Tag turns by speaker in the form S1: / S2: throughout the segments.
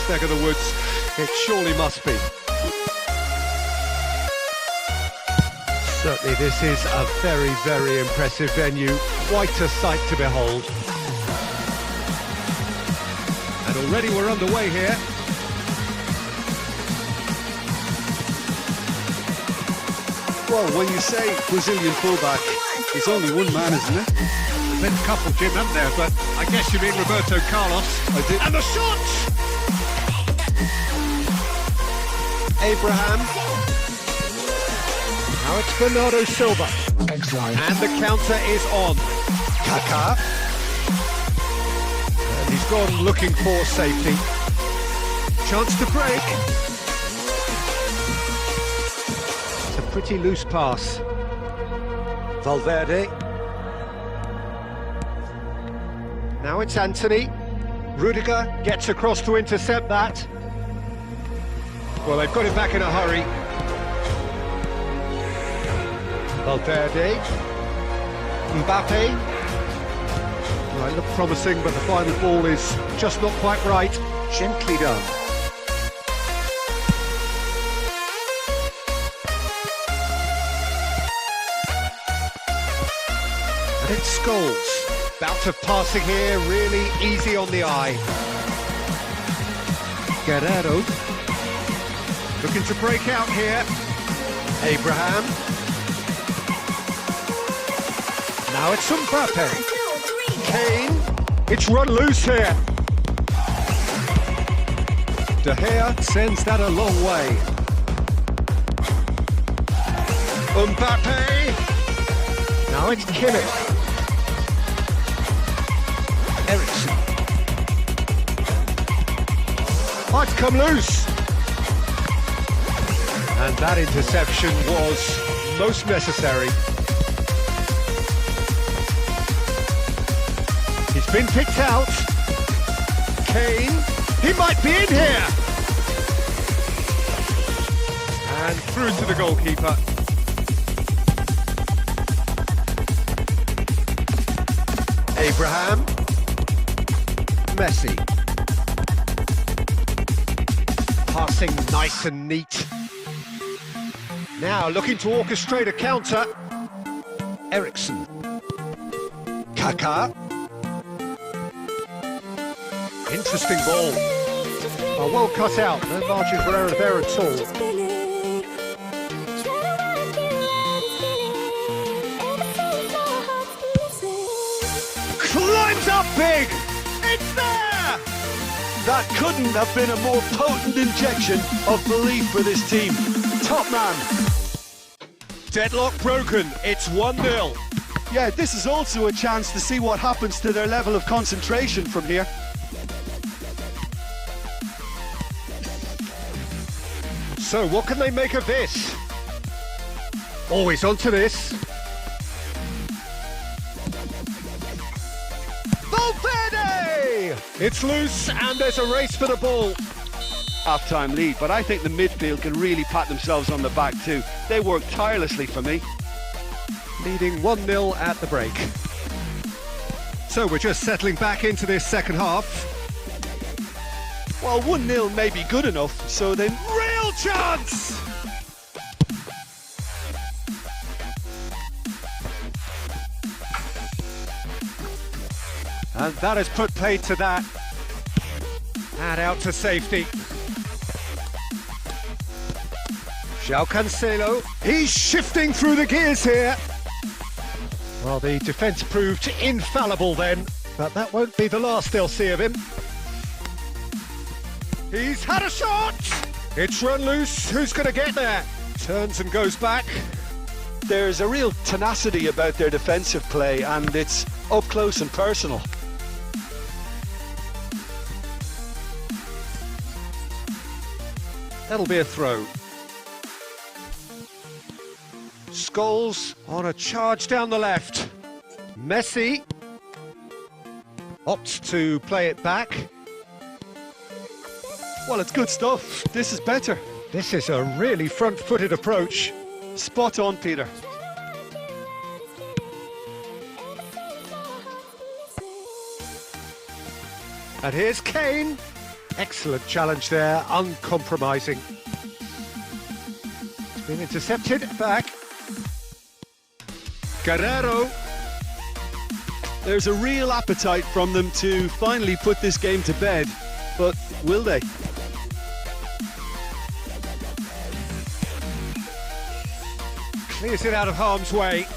S1: this neck of the woods. It surely must be. Certainly this is a very, very impressive venue. Quite a sight to behold. And already we're underway here.
S2: Well, when you say Brazilian fullback, it's only one man, isn't it?
S1: There's been a couple, Jim, haven't there? But I guess you mean Roberto Carlos.
S2: I did.
S1: And the shot! Abraham. Now it's Bernardo Silva. And the counter is on. Kaká. And he's gone looking for safety. Chance to break. It's a pretty loose pass. Valverde. Now it's Anthony. Rudiger gets across to intercept that. Well, they've got him back in a hurry. Valverde. Mbappe. Well, it looked promising, but the final ball is just not quite right. Gently done. And it's Scholes. Bout of passing here, really easy on the eye. Guerrero. Looking to break out here. Abraham. Now it's Mbappe. Kane. It's run loose here. De Gea sends that a long way. Mbappe. Now it's Kimmich. Ericsson. Might come loose. And that interception was most necessary. He's been picked out. Kane. He might be in here. And through to the goalkeeper. Abraham. Messi. Passing nice and neat. Now looking to orchestrate a counter. Ericsson. Kaká. Interesting ball. Oh, well cut out. No margin for error there at all. Climbs up big. It's there!
S2: That couldn't have been a more potent injection of belief for this team. Top man.
S1: Deadlock broken. It's 1-0.
S2: Yeah, this is also a chance to see what happens to their level of concentration from here.
S1: So, what can they make of this? Always onto this. Valverde! It's loose and there's a race for the ball.
S2: Half-time lead, but I think the midfield can really pat themselves on the back too. They work tirelessly for me.
S1: Leading 1-0 at the break. So we're just settling back into this second half.
S2: Well, 1-0 may be good enough, so then...
S1: Real chance! And that has put paid to that. And out to safety. João Cancelo. He's shifting through the gears here. Well, the defence proved infallible then, but that won't be the last they'll see of him. He's had a shot! It's run loose. Who's going to get there? Turns and goes back.
S2: There's a real tenacity about their defensive play, and it's up close and personal.
S1: That'll be a throw. Scholes on a charge down the left. Messi opts to play it back.
S2: Well, it's good stuff. This is better.
S1: This is a really front-footed approach.
S2: Spot on, Peter.
S1: And here's Kane. Excellent challenge there, uncompromising. It's been intercepted, back. Guerrero.
S3: There's a real appetite from them to finally put this game to bed, but will they?
S1: Clears it out of harm's way.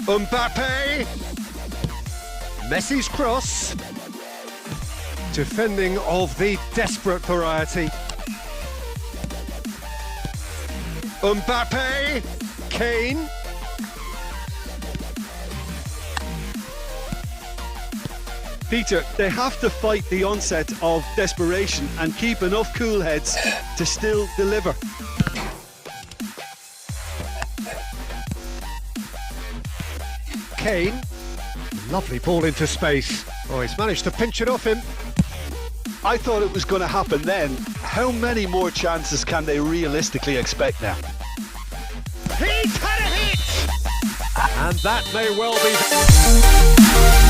S1: Mbappe. Messi's cross. Defending of the desperate variety. Mbappe. Kane.
S3: Peter, they have to fight the onset of desperation and keep enough cool heads to still deliver.
S1: Kane. Lovely ball into space. Oh, he's managed to pinch it off him.
S3: I thought it was going to happen then. How many more chances can they realistically expect now?
S1: He's had a hit! And that may well be...